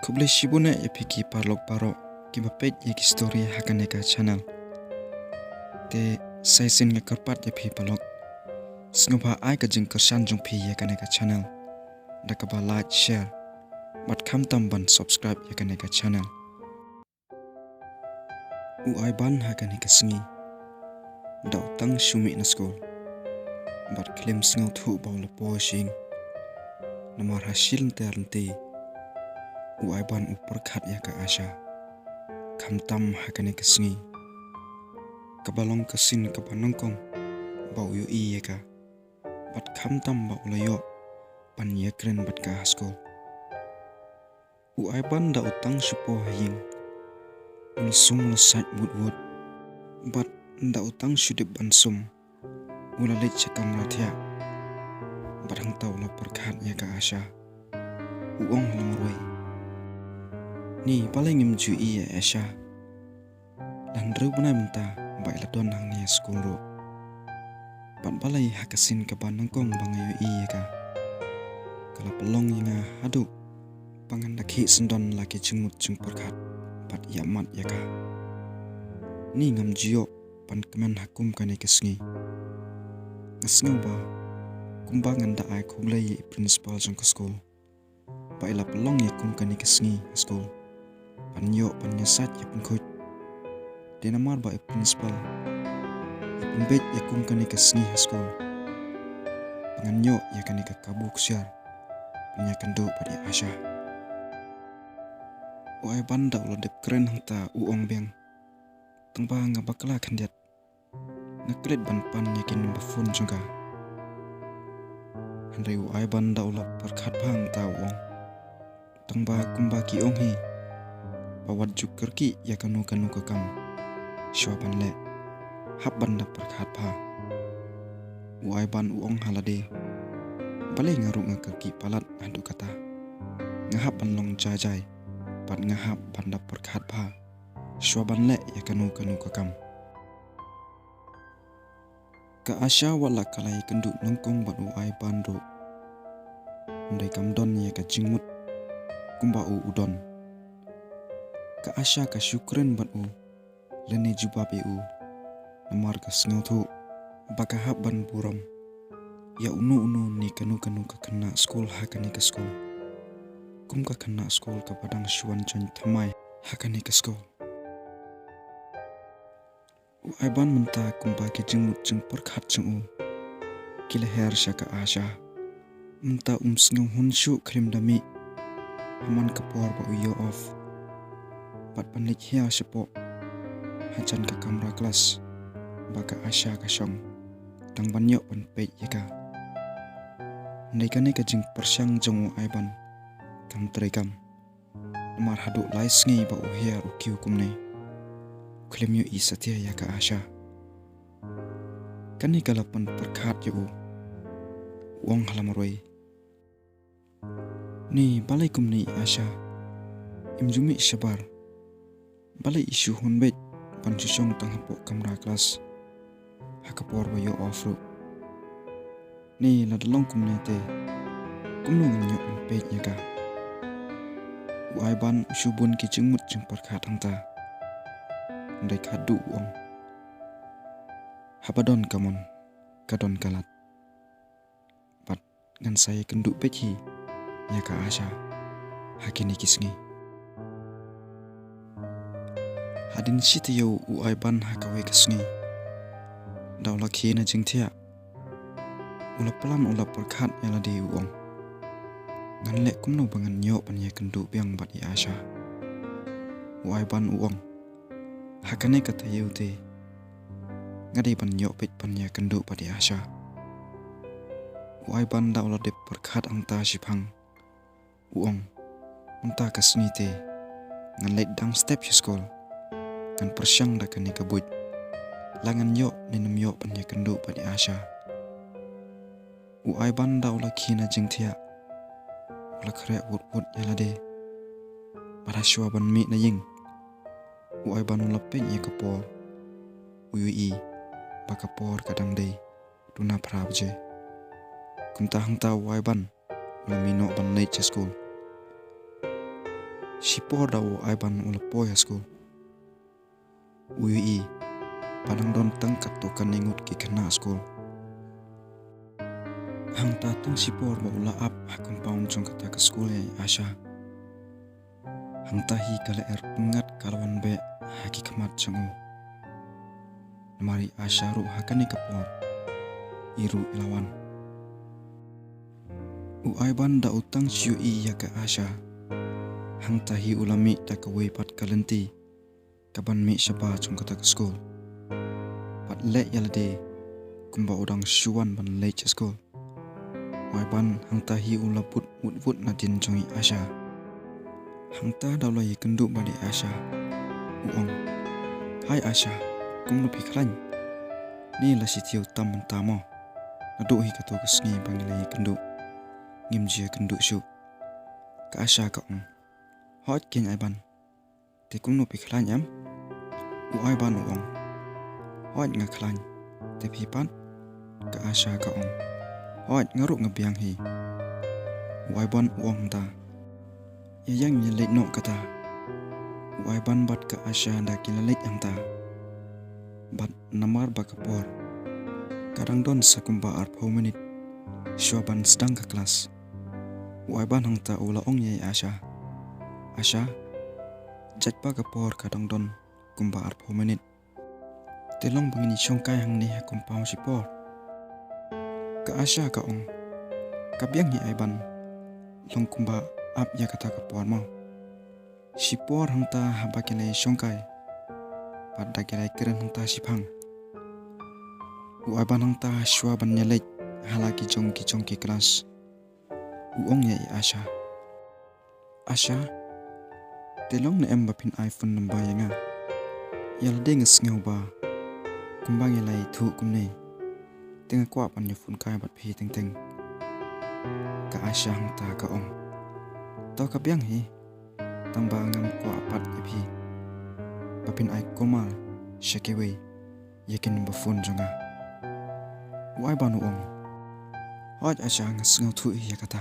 Kublai shibuna ya piki parlok paro kibapet ya ki story hakaneka channel. Te saisin nga karpat ya pi palok. Sngaba ai ka jing kersan jong pi ya kaneka channel. Dakaba like share. Bat kam tamban subscribe ya kaneka channel. Uai ban hakaneka sngi. Dau tang shumi na school. Bat klim sngaw thu baula po shing. Namar hasil terlente. Uai ban upar khat ya ka asha. Kam tam hakaneka sngi. Kabalong kasin kapanongkong. Bau yu i ya ka. Bat kam tam bau layo. Pan ya kren bat ka school. Uai ban da utang supo haying. Unsum lesat wood. Bat da utang sudip bansum. Ula lech cakam rathya. Barang tau la perkhat ya ka asha. Uong lamroi. Ni paling imju iya asha. Dan ru bunai menta bai la don hang ni school ro. Ban balai hakasin ka banangkong bangayo iya ka. Kala pelong inga hadu. Pangan dakhi sendon laki cengmut ceng perkhat. Pat ya mat ya ka. Ni ngam jiyo pan kemen hakum kane kesngi. Ngasngaw ba kumbangan da ai kublai principal jong ka school. Bai la pelong ya kum kane kesngi school. Panyo panyasat ya pengkut. Dia namar ba principal. Ya pembet ya kum kane kesngi school. Panganyo ya kane ka kabuk syar. Panya kendo pada asya. Uai banda ulah dep keren hangta uong beng. Tengba ngabakla kandiat. Nakret ban pan yakin bafun jongka. Handai uai banda ulah perkhat bang ta uong. Tengba kumbaki ong hi. Bawat juk kerki ya kanu kekam. Syuapan le. Hap banda perkhat pa. Uai ban uong halade. Balai ngaruk ngkerki palat handu kata. Ngahap ban long jajai. Pat ngahap banda perkhat pa. Syuapan le ya kanu kekam. Ka asya wala kalai kenduk nongkong bat uai ban ro. Ndai kamdon ya ka jingmut. Kumba udon. Ka asya ka syukren bat u. Lene jubabe u. Namar ka sngaw thu. Baka hap ban buram. Ya unu ni kanu ka kena school hakani ka school. Kum ka kena school ka padang syuan jan thamai hakani ka school. Uai ban menta kumba ki jingmut jeng perkhat jeng u. Kila her sya ka asya. Menta sngaw hunsyu krim dami. Haman kapor ba uyo off. Pat panlik hiya sepo. Hajan ka kamera kelas. Baka asya ka syong. Tang banyo pan pej ya ka. Ndai kane ka jing persyang jong uai ban. Kam terekam. Namar hadu lais ngi ba uhiya ukiu kumne. Klim yu i satya ya ka asya. Kani kalapan perkhat yu u. Uong halamaroi. Ni balai kumni asya. Imjumi syabar. Balai isu hunbet. Pan syong tang hapok kamera kelas. Hakapor ba yu off ru. Ni ladalong kumne te. Kumno nganyo pej ya ka. Uai ban usubun ki jengmut jeng perkhat hangta. Ndai kadu uong. Hapadon kamon. Kadon kalat. Pat ngan saya kenduk peji. Ya ka asya. Hakini kisngi. Hadin siti yau uai ban hakawe kesngi. Dau laki na jeng tia. Ula pelan ula perkhat yala di uong. Ngan lek kumno bangan nyo pan ya kenduk biang bat ya asya. Uai ban uong. Hakane kata yau te. Ngadi pan nyo pet pan ya kenduk bat ya asya. Uai ban da ula dep perkhat angta sipang. Uong. Unta kesngi te. Ngan lek dang step ya skol. Ngan persyang da kani kabut. Langan yo ninam yo pan ya kenduk bat ya asya. Uai ban da ula kina jeng tia. Ula krek wut yalade. Pada syua ban mi na ying. Uai ban ula pen ya kapor. Uyui. Bakapor kadang day. Duna prab je. Kumta hangta uai ban. Ula mino ban late school. Sipor daw ay ban ulapoy school. Uyi padang don tangkat to kaningut ki kana school. Hang tatang sipor ba ula ap ha compound jong kata ke school ay Asha. Hang tahi kala pengat kalawan be haki kemat jongo. Namari Asha ru hakani kapor. Iru ilawan. Uai ban da utang siu iya ke Asha. Hang tahi ulami tak kawai pat kalenti. Kaban mi syaba jong kata ke school. Pat le yalade kumba udang syuan ban le ke school. Uai ban hang tahi ulaput wut na din jongi Asha. Hang ta daw lai kenduk badi Asha. Uong. Hai Asha, kum lupi klan. Ni la si tiu tam tamo. Nadu hi kato kesngi bangilai kenduk. Ngim jia kenduk syuk. Ka Asha ka ong. Hot king ai ban. Te kum lupi klan yam. Uai ban uong. Hot nga klan. Te pi pan. Ka Asha ka ong. Hot ngaruk ngabiang hi. Uai ban uong ta. Yang nyelek no kata. Uai ban bat ke Asha da kilalek yang ta. Bat namar ba kapor. Kadang don sakumba arpau menit. Syuaban sedang ke kelas. Uai ban hang ta ula ong yai Asha. Asha. Jat ba kapor kadang don kumba arpau menit. Telong bangini syongkai hang ni ha kumpau sipor. Ka Asha ka ong. Kabiang hi ai ban. Long kumba ap ya kata kapor mau. Sipor hang ta habakilai syongkai. Pada kilai keren hang ta sipang. Uai ban hang ta syua ban nyelek halaki jong ki kelas. Uong ya Asha. Asha. Telong na em bapin iPhone namba yanga. Yal deng ngau ba. Kumbang yalai thu kumne. Tengah kuap an phone kai bat phi teng. Ka Asha hang ta ka ong. Tau kabiang hi. Tang ba ngam kuap pat phi. Bapin ai komal shakewe. Yakin ba phone jonga. Uai ban uong. Hot Asha ngau thu ya kata.